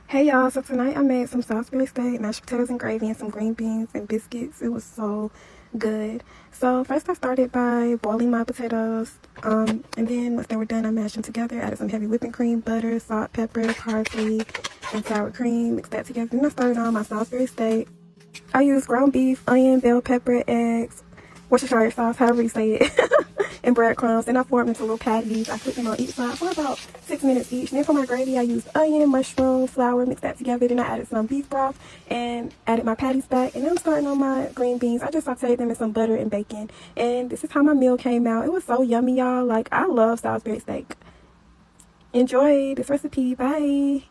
Hey y'all, so tonight I made some Salisbury steak, mashed potatoes and gravy, and some green beans and biscuits. It was so good. So first I started by boiling my potatoes, and then once they were done, I mashed them together, added some heavy whipping cream, butter, salt, pepper, parsley, and sour cream, mixed that together. Then I started on my Salisbury steak. I used ground beef, onion, bell pepper, eggs, Worcestershire sauce, however you say it, and breadcrumbs. Then I formed into little patties. I cooked them on each side for about 6 minutes each. And then for my gravy, I used onion, mushroom, flour, mixed that together. Then I added some beef broth and added my patties back. And then I'm starting on my green beans. I just sauteed them in some butter and bacon. And this is how my meal came out. It was so yummy, y'all. Like, I love Salisbury steak. Enjoy this recipe. Bye.